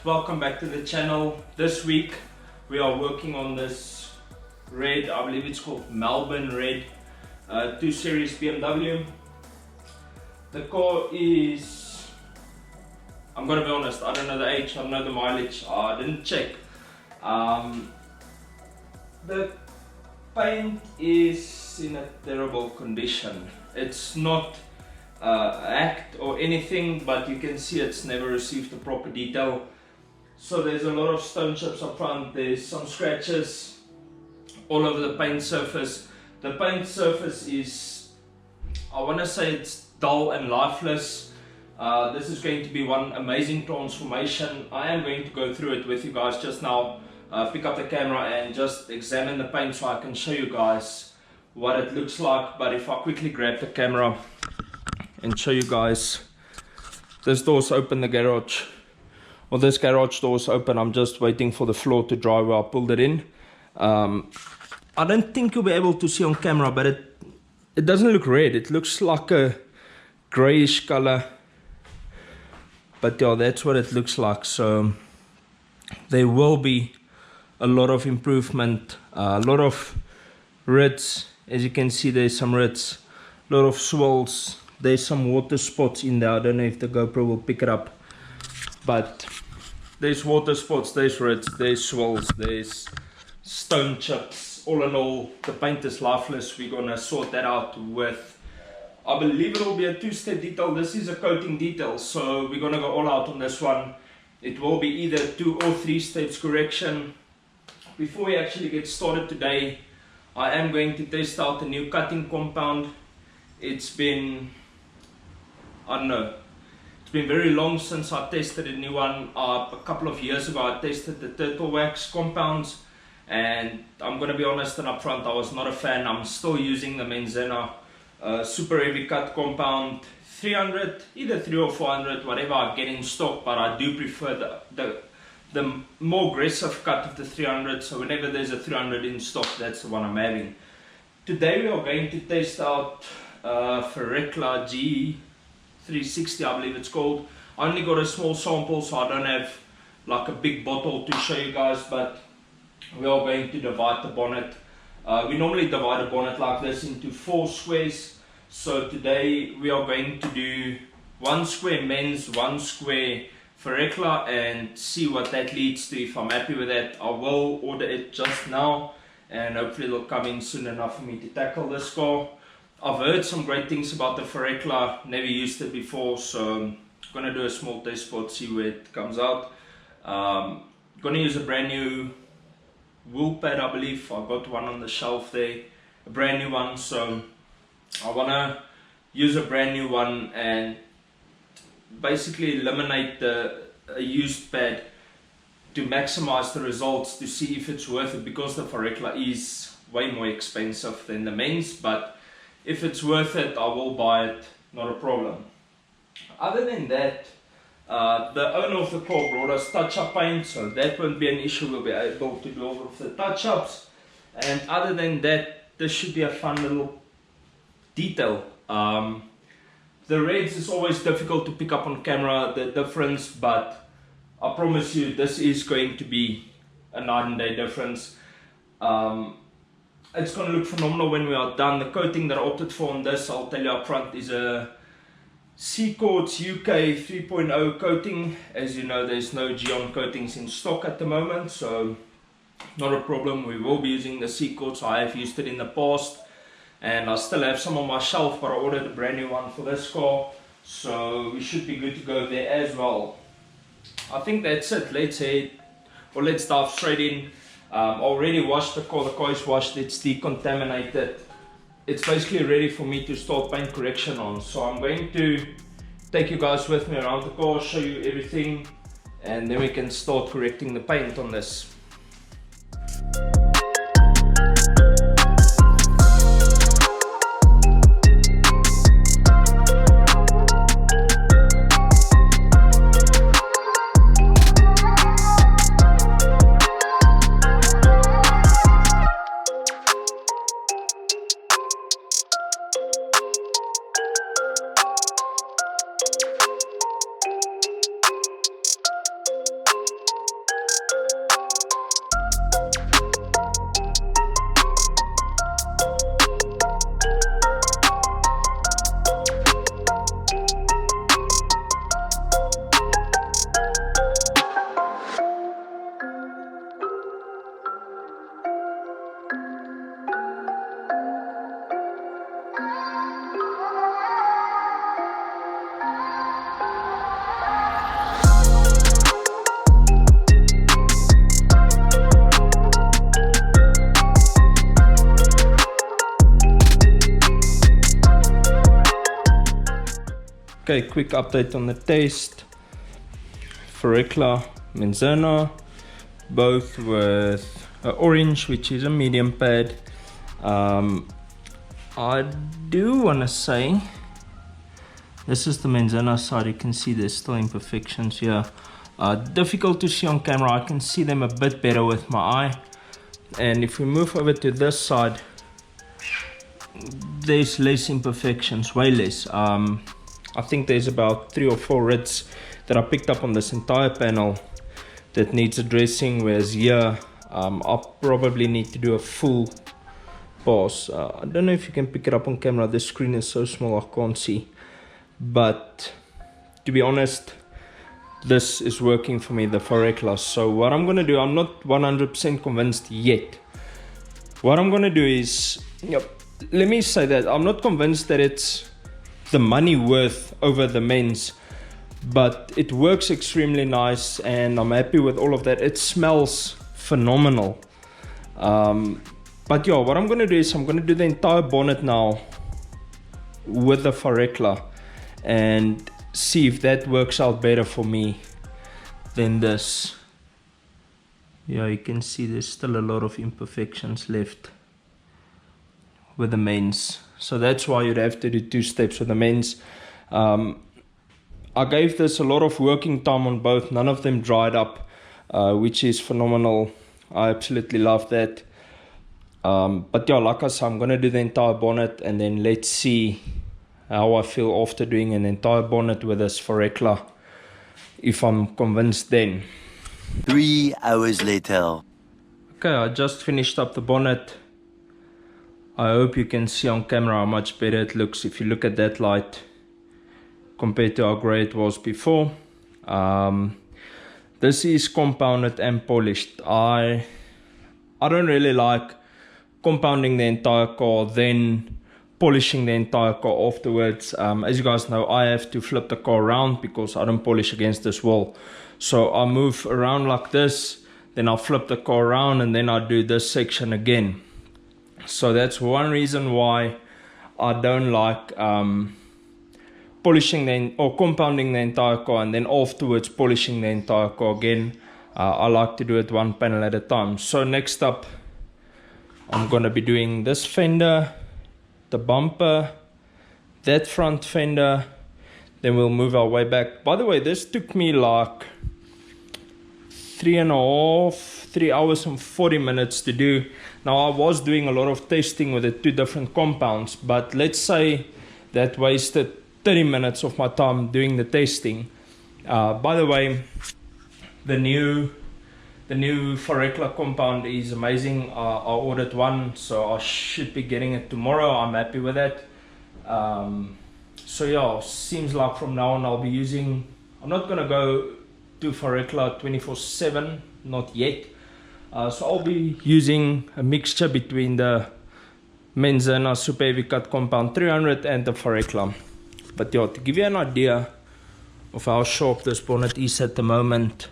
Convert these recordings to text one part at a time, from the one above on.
welcome back to the channel. This week we are working on this red, I believe it's called Melbourne Red 2 Series BMW. The car is, I'm gonna be honest, I don't know the age, I don't know the mileage, I didn't check. The paint is in a terrible condition. It's not hacked or anything, but you can see it's never received a proper detail. So there's a lot of stone chips up front, there's some scratches all over the paint surface. The paint surface is, I want to say it's dull and lifeless. This is going to be one amazing transformation. I am going to go through it with you guys just now, pick up the camera and just examine the paint so I can show you guys what it looks like. But if I quickly grab the camera and show you guys, this door's open, the garage, or this garage door's open. I'm just waiting for the floor to dry where I pulled it in. I don't think you'll be able to see on camera, but it doesn't look red, it looks like a grayish color, but yeah, that's what it looks like. So there will be a lot of improvement, a lot of rits. As you can see, there's some rits, a lot of swirls, there's some water spots in there. I don't know if the GoPro will pick it up, but there's water spots, there's rits, there's swirls, there's stone chips. All in all, the paint is lifeless. We're gonna sort that out with, I believe it will be a two-step detail. This is a coating detail, so we're gonna go all out on this one. It will be either 2 or 3 steps correction. Before we actually get started today, I am going to test out a new cutting compound. It's been, I don't know, it's been very long since I tested a new one. A couple of years ago I tested the turtle wax compounds, and I'm gonna be honest and upfront, I was not a fan. I'm still using the Menzena super heavy cut compound 300, either 300 or 400, whatever I get in stock, but I do prefer the more aggressive cut of the 300. So whenever there's a 300 in stock, that's the one I'm having. Today we are going to test out Ferrecla G360, I believe it's called. I only got a small sample, so I don't have like a big bottle to show you guys, but we are going to divide the bonnet. We normally divide a bonnet like this into 4 squares. So today we are going to do 1 square men's, 1 square Ferrecla, and see what that leads to. If I'm happy with that, I will order it just now, and hopefully it'll come in soon enough for me to tackle this car. I've heard some great things about the Ferrecla, never used it before, so I'm gonna do a small test spot, see where it comes out. Gonna use a brand new wool pad, I believe. I got one on the shelf there, a brand new one, so I wanna use a brand new one and basically eliminate the used pad to maximize the results, to see if it's worth it, because the Ferrecla is way more expensive than the men's, but if it's worth it, I will buy it, not a problem. Other than that, the owner of the car brought us touch-up paint, so that won't be an issue. We'll be able to do all of the touch-ups, and other than that, this should be a fun little detail. The reds is always difficult to pick up on camera, the difference, but I promise you this is going to be a night and day difference. It's going to look phenomenal when we are done. The coating that I opted for on this, I'll tell you up front, is a Seacords UK 3.0 coating. As you know, there's no Geon coatings in stock at the moment, so not a problem. We will be using the Seacords. I have used it in the past, and I still have some on my shelf, but I ordered a brand new one for this car, so we should be good to go there as well. I think that's it. Let's dive straight in. Already washed the car is washed, it's decontaminated. It's basically ready for me to start paint correction on. So I'm going to take you guys with me around the car, show you everything, and then we can start correcting the paint on this. Okay, quick update on the test. Forecla, Menzana, both with orange, which is a medium pad. I do want to say, this is the Menzana side. You can see there's still imperfections here. Difficult to see on camera. I can see them a bit better with my eye. And if we move over to this side, there's less imperfections, way less. I think there's about 3 or 4 rits that I picked up on this entire panel that needs addressing, whereas here I'll probably need to do a full pass. I don't know if you can pick it up on camera. The screen is so small I can't see, but to be honest, this is working for me, the Forecla. So what I'm gonna do, I'm not 100% convinced yet. What I'm gonna do is, let me say that I'm not convinced that it's the money worth over the men's, but it works extremely nice and I'm happy with all of that. It smells phenomenal. But yeah, what I'm gonna do is I'm gonna do the entire bonnet now with the Forecla and see if that works out better for me than this. Yeah, you can see there's still a lot of imperfections left with the mains. So that's why you'd have to do 2 steps with the mains. I gave this a lot of working time on both. None of them dried up, which is phenomenal. I absolutely love that. But yeah, like I said, I'm going to do the entire bonnet and then let's see how I feel after doing an entire bonnet with this Forecla, if I'm convinced then. 3 hours later. Okay, I just finished up the bonnet. I hope you can see on camera how much better it looks if you look at that light compared to how grey it was before. This is compounded and polished. I don't really like compounding the entire car, then polishing the entire car afterwards. As you guys know, I have to flip the car around because I don't polish against this wall. So I move around like this, then I'll flip the car around and then I'll do this section again. So that's one reason why I don't like polishing or compounding the entire car and then afterwards polishing the entire car again. I like to do it one panel at a time. So next up, I'm going to be doing this fender, the bumper, that front fender, then we'll move our way back. By the way, this took me like 3 hours and 40 minutes to do. Now I was doing a lot of testing with the 2 different compounds, but let's say that wasted 30 minutes of my time doing the testing. By the way, the new Forecla compound is amazing. I ordered one, so I should be getting it tomorrow. I'm happy with that. So yeah, seems like from now on I'll be using, I'm not gonna go to Forecla 24/7, not yet. So I'll be using a mixture between the Menzana Super Heavy Cut Compound 300 and the Forecla. But yeah, to give you an idea of how sharp this bonnet is at the moment,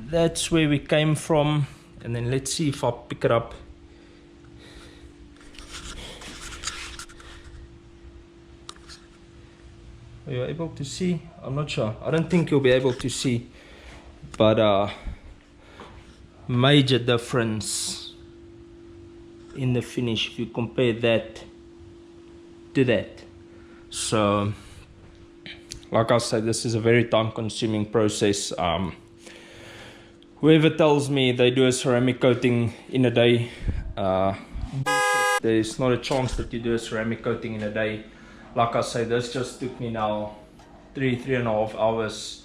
that's where we came from. And then let's see if I pick it up. Are you able to see? I'm not sure. I don't think you'll be able to see. But major difference in the finish if you compare that to that. So like I said, this is a very time consuming process. Whoever tells me they do a ceramic coating in a day, there's not a chance that you do a ceramic coating in a day. Like I say, this just took me now 3.5 hours.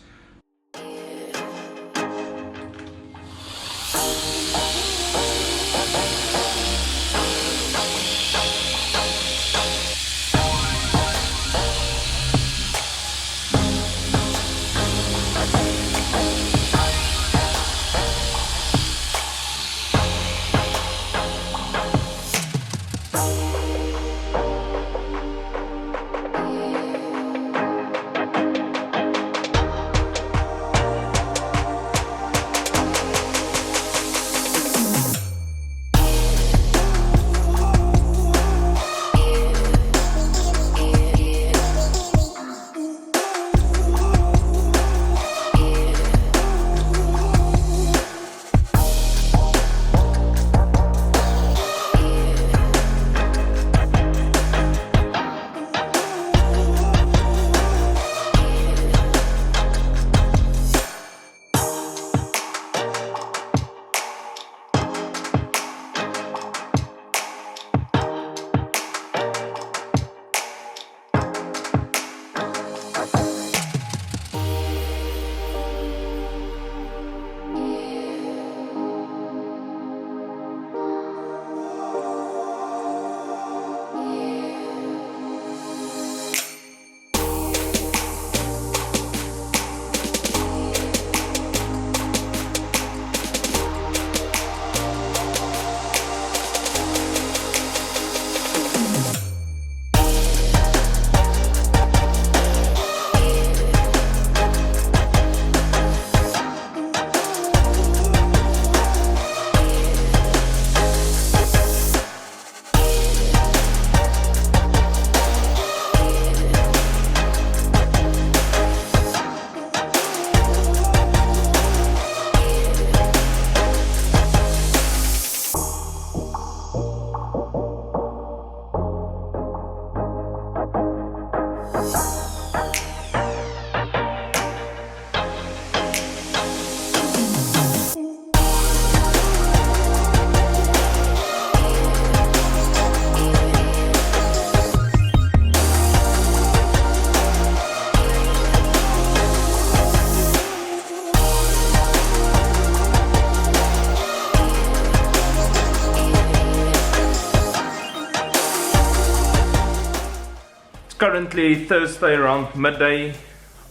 currently Thursday around midday.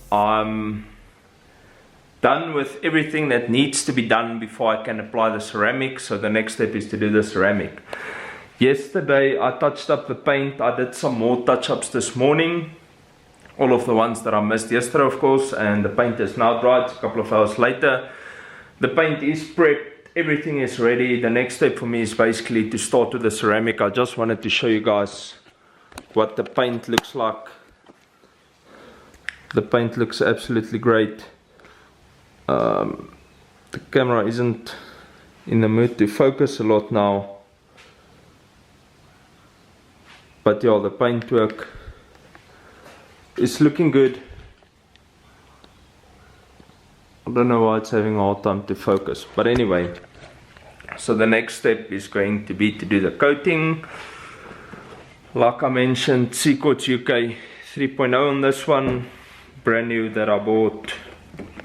I'm done with everything that needs to be done before I can apply the ceramic. So the next step is to do the ceramic. Yesterday I touched up the paint. I did some more touch-ups this morning. All of the ones that I missed yesterday, of course, and the paint is now dried. It's a couple of hours later. The paint is prepped. Everything is ready. The next step for me is basically to start with the ceramic. I just wanted to show you guys what the paint looks like. The paint looks absolutely great. The camera isn't in the mood to focus a lot now. But yeah, the paintwork is looking good. I don't know why it's having a hard time to focus. But anyway, so the next step is going to be to do the coating. Like I mentioned, Seacourts UK 3.0 on this one. Brand new that I bought,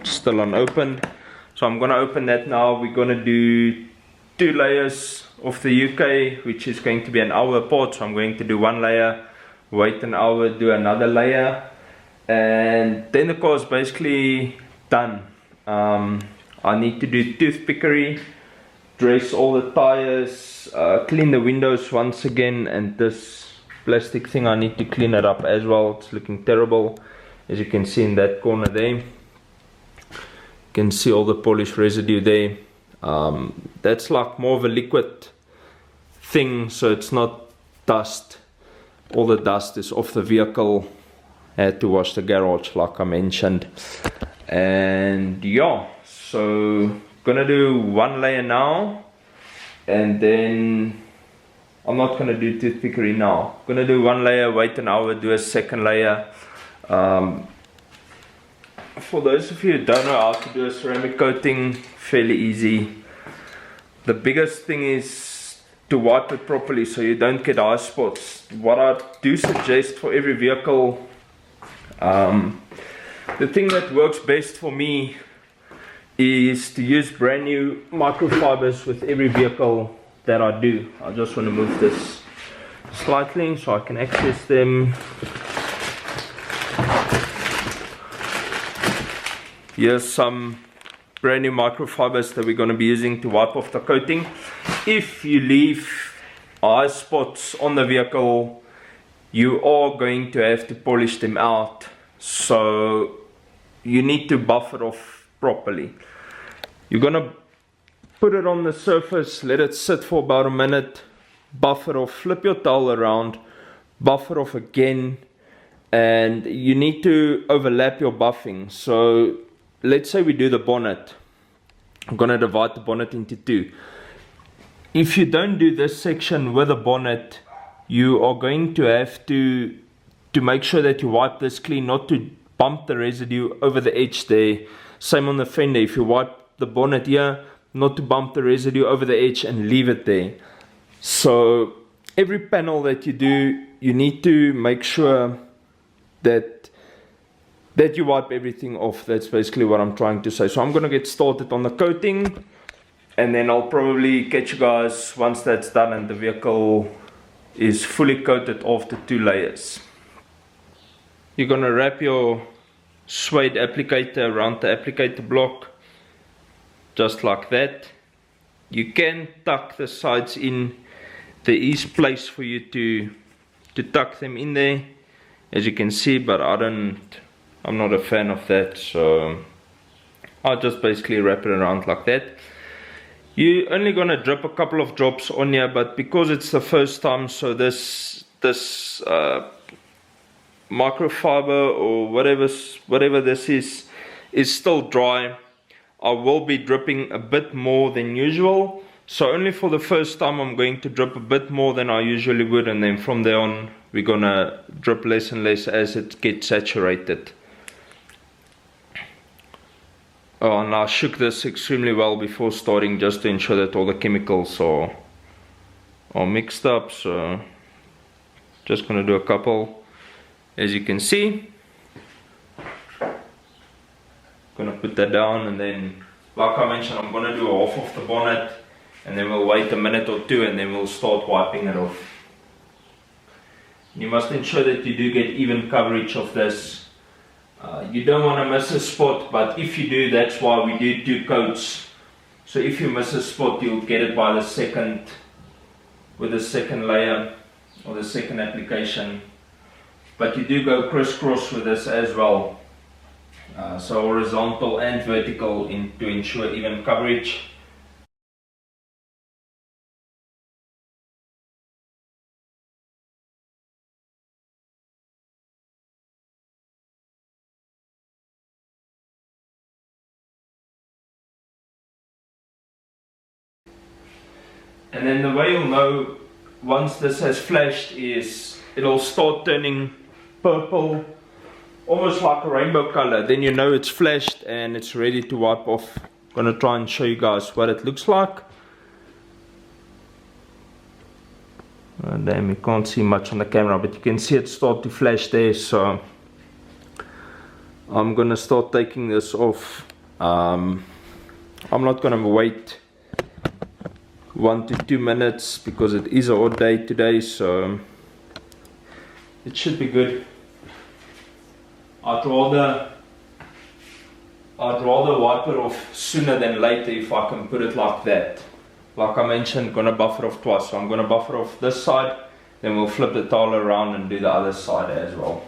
still unopened. So I'm going to open that now. We're going to do 2 layers of the UK, which is going to be an hour apart. So I'm going to do 1 layer, wait an hour, do another layer, and then the car is basically done. I need to do toothpickery, dress all the tires, clean the windows once again, and this plastic thing I need to clean it up as well. It's looking terrible, as you can see in that corner there. You can see all the polish residue there. That's like more of a liquid thing, so it's not dust. All the dust is off the vehicle. I had to wash the garage like I mentioned. And yeah, so gonna do 1 layer now, and then I'm not gonna do toothpickery now. Gonna do 1 layer, wait an hour, do a second layer. For those of you who don't know how to do a ceramic coating, fairly easy. The biggest thing is to wipe it properly so you don't get eye spots. What I do suggest for every vehicle, the thing that works best for me is to use brand new microfibers with every vehicle that I do. I just want to move this slightly so I can access them. Here's some brand new microfibers that we're going to be using to wipe off the coating. If you leave eye spots on the vehicle, you are going to have to polish them out. So you need to buff it off properly. You're going to put it on the surface, let it sit for about a minute, buff it off, flip your towel around, buff it off again, and you need to overlap your buffing. So let's say we do the bonnet. I'm going to divide the bonnet into 2. If you don't do this section with the bonnet, you are going to have to make sure that you wipe this clean, not to bump the residue over the edge there. Same on the fender. If you wipe the bonnet here, not to bump the residue over the edge and leave it there. So every panel that you do, you need to make sure that you wipe everything off. That's basically what I'm trying to say. So I'm going to get started on the coating, and then I'll probably catch you guys once that's done and the vehicle is fully coated after 2 layers. You're going to wrap your suede applicator around the applicator block, just like that. You can tuck the sides in. There is place for you to tuck them in there, as you can see, but I'm not a fan of that, so I'll just basically wrap it around like that. You're only gonna drip a couple of drops on here, but because it's the first time, so this microfiber or whatever this is still dry. I will be dripping a bit more than usual, so only for the first time I'm going to drip a bit more than I usually would, and then from there on we're gonna drip less and less as it gets saturated. Oh, and I shook this extremely well before starting, just to ensure that all the chemicals are mixed up. So just gonna do a couple, as you can see. Gonna put that down, and then like I mentioned, I'm gonna do half of the bonnet, and then we'll wait a minute or 2, and then we'll start wiping it off. You must ensure that you do get even coverage of this. You don't want to miss a spot, but if you do, that's why we do 2 coats. So if you miss a spot, you'll get it by the second, with the second layer or the second application. But you do go crisscross with this as well. So horizontal and vertical to ensure even coverage. And then the way you'll know once this has flashed is it'll start turning purple, almost like a rainbow color. Then you know it's flashed and it's ready to wipe off. I'm gonna try and show you guys what it looks like. Oh, damn, you can't see much on the camera, but you can see it start to flash there. So I'm gonna start taking this off. I'm not gonna wait 1 to 2 minutes because it is a hot day today, so it should be good. I'd rather wipe it off sooner than later if I can put it like that. Like I mentioned, gonna buffer off twice, so I'm gonna buffer off this side, then we'll flip the towel around and do the other side as well.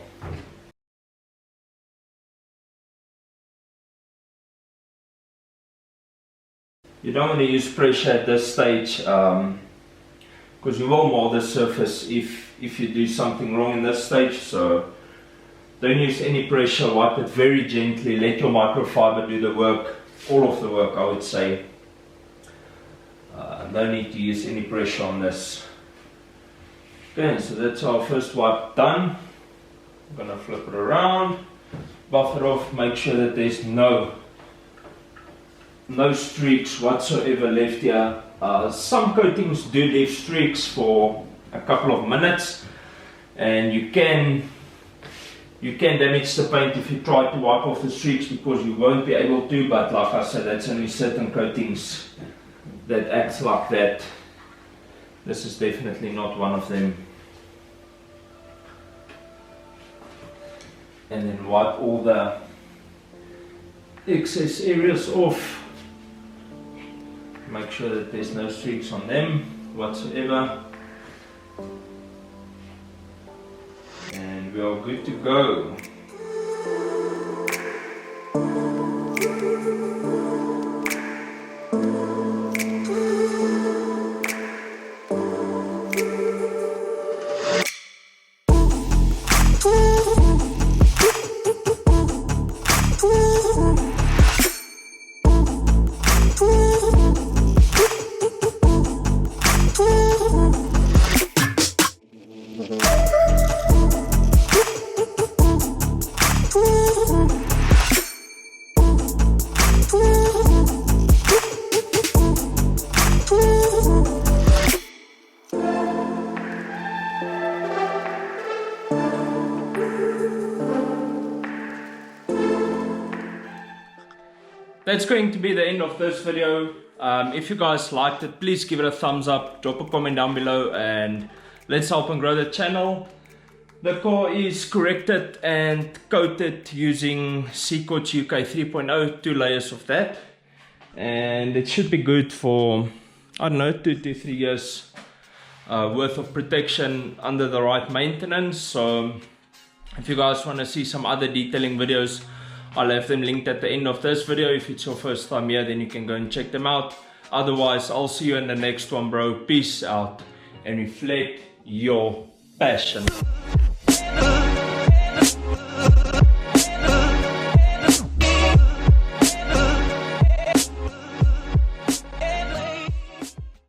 You don't want to use pressure at this stage because you will mar the surface if you do something wrong in this stage. So don't use any pressure, wipe it very gently, let your microfiber do the work, all of the work I would say. No need to use any pressure on this. Okay, so that's our first wipe done. I'm going to flip it around, buff it off, make sure that there's no streaks whatsoever left here. Some coatings do leave streaks for a couple of minutes, and you can damage the paint if you try to wipe off the streaks, because you won't be able to. But like I said, that's only certain coatings that acts like that. This is definitely not one of them. And then wipe all the excess areas off. Make sure that there's no streaks on them whatsoever. And we are good to go. That's going to be the end of this video. If you guys liked it, please give it a thumbs up, drop a comment down below, and let's help and grow the channel. The car is corrected and coated using Seacourts UK 3.0, 2 layers of that, and it should be good for, I don't know, 2 to 3 years worth of protection under the right maintenance. So if you guys want to see some other detailing videos, I'll have them linked at the end of this video. If it's your first time here, then you can go and check them out. Otherwise, I'll see you in the next one, bro. Peace out and reflect your passion.